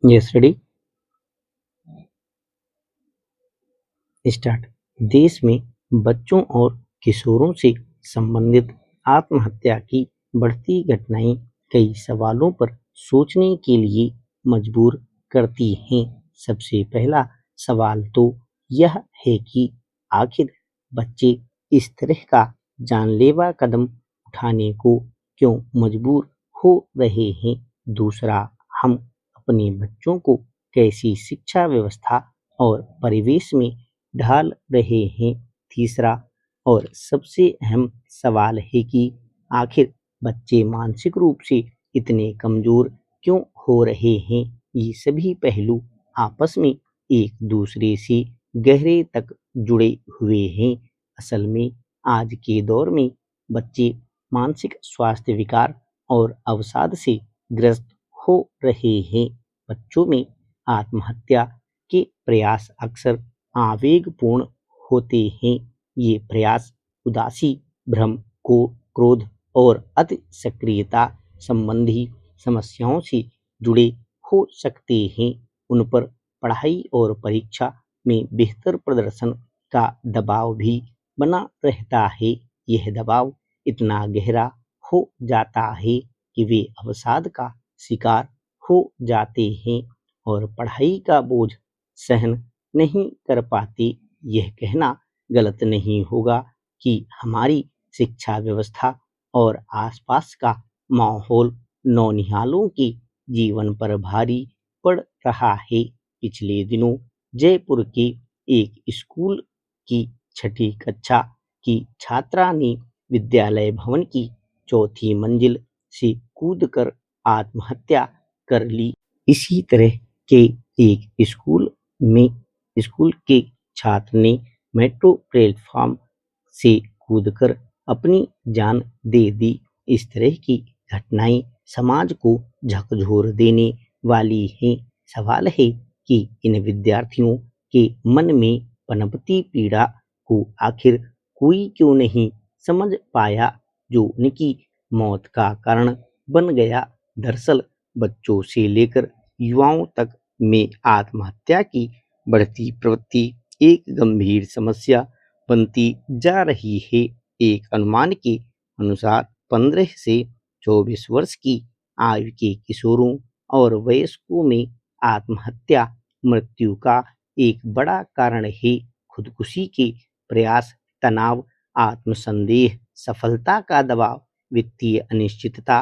Yes, ready, start. देश में बच्चों और किशोरों से संबंधित आत्महत्या की बढ़ती घटनाएं कई सवालों पर सोचने के लिए मजबूर करती हैं। सबसे पहला सवाल तो यह है कि आखिर बच्चे इस तरह का जानलेवा कदम उठाने को क्यों मजबूर हो रहे हैं। दूसरा, हम अपने बच्चों को कैसी शिक्षा व्यवस्था और परिवेश में ढाल रहे हैं। तीसरा और सबसे अहम सवाल है कि आखिर बच्चे मानसिक रूप से इतने कमजोर क्यों हो रहे हैं। ये सभी पहलू आपस में एक दूसरे से गहरे तक जुड़े हुए हैं। असल में आज के दौर में बच्चे मानसिक स्वास्थ्य विकार और अवसाद से ग्रस्त हो रहे हैं। बच्चों में आत्महत्या के प्रयास अक्सर आवेगपूर्ण होते हैं। ये प्रयास उदासी, भ्रम, को क्रोध और अति सक्रियता संबंधी समस्याओं से जुड़े हो सकते हैं। उन पर पढ़ाई और परीक्षा में बेहतर प्रदर्शन का दबाव भी बना रहता है। यह दबाव इतना गहरा हो जाता है कि वे अवसाद का शिकार हो जाते हैं और पढ़ाई का बोझ सहन नहीं कर पाते। यह कहना गलत नहीं होगा कि हमारी शिक्षा व्यवस्था और आसपास का माहौल नौनिहालों के जीवन पर भारी पड़ रहा है। पिछले दिनों जयपुर के एक स्कूल की छठी कक्षा की छात्रा ने विद्यालय भवन की चौथी मंजिल से कूदकर आत्महत्या कर ली। इसी तरह के एक में स्कूल के छात्र ने मेट्रो प्लेटफॉर्म से कूदकर अपनी जान दे दी। इस तरह की घटनाएं समाज को झकझोर देने वाली हैं। सवाल है कि इन विद्यार्थियों के मन में पनपती पीड़ा को आखिर कोई क्यों नहीं समझ पाया, जो उनकी मौत का कारण बन गया। दरअसल बच्चों से लेकर युवाओं तक में आत्महत्या की बढ़ती प्रवृत्ति एक गंभीर समस्या बनती जा रही है। एक अनुमान के अनुसार 15 से 24 वर्ष की आयु के किशोरों और वयस्कों में आत्महत्या मृत्यु का एक बड़ा कारण है। खुदकुशी के प्रयास, तनाव, आत्मसंदेह, सफलता का दबाव, वित्तीय अनिश्चितता,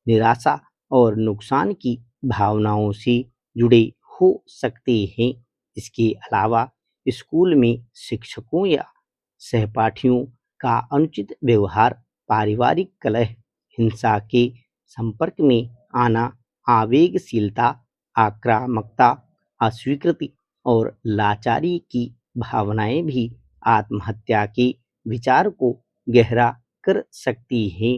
निराशा और नुकसान की भावनाओं से जुड़े हो सकते हैं। इसके अलावा स्कूल में शिक्षकों या सहपाठियों का अनुचित व्यवहार, पारिवारिक कलह, हिंसा के संपर्क में आना, आवेगशीलता, आक्रामकता, अस्वीकृति और लाचारी की भावनाएं भी आत्महत्या के विचार को गहरा कर सकती हैं।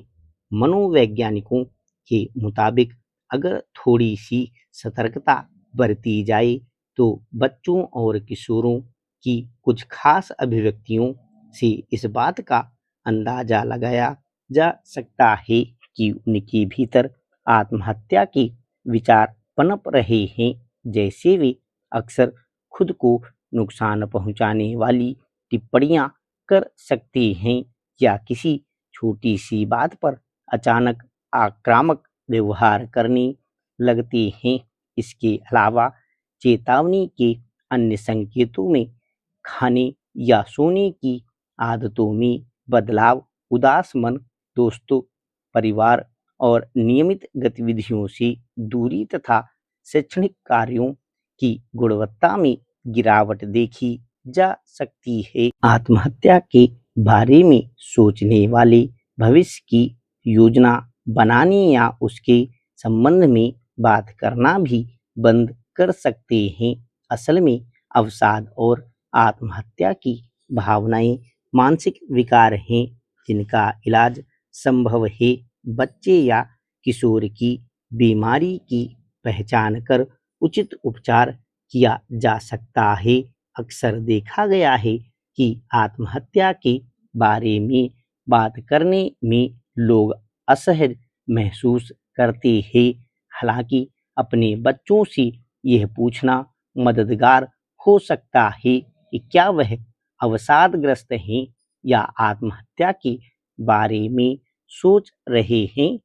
मनोवैज्ञानिकों के मुताबिक अगर थोड़ी सी सतर्कता बरती जाए तो बच्चों और किशोरों की कुछ खास अभिव्यक्तियों से इस बात का अंदाजा लगाया जा सकता है कि उनके भीतर आत्महत्या के विचार पनप रहे हैं। जैसे वे अक्सर खुद को नुकसान पहुंचाने वाली टिप्पणियां कर सकते हैं या किसी छोटी सी बात पर अचानक आक्रामक व्यवहार करने लगते हैं। इसके अलावा चेतावनी के अन्य संकेतों में खाने या सोने की आदतों में बदलाव, उदास मन, दोस्तों, परिवार और नियमित गतिविधियों से दूरी तथा शैक्षणिक कार्यों की गुणवत्ता में गिरावट देखी जा सकती है। आत्महत्या के बारे में सोचने वाले भविष्य की योजना बनाने या उसके संबंध में बात करना भी बंद कर सकते हैं। असल में अवसाद और आत्महत्या की भावनाएं मानसिक विकार हैं जिनका इलाज संभव है। बच्चे या किशोर की बीमारी की पहचान कर उचित उपचार किया जा सकता है। अक्सर देखा गया है कि आत्महत्या के बारे में बात करने में लोग असहज महसूस करते हैं। हालांकि अपने बच्चों से यह पूछना मददगार हो सकता है कि क्या वह अवसादग्रस्त हैं या आत्महत्या के बारे में सोच रहे हैं।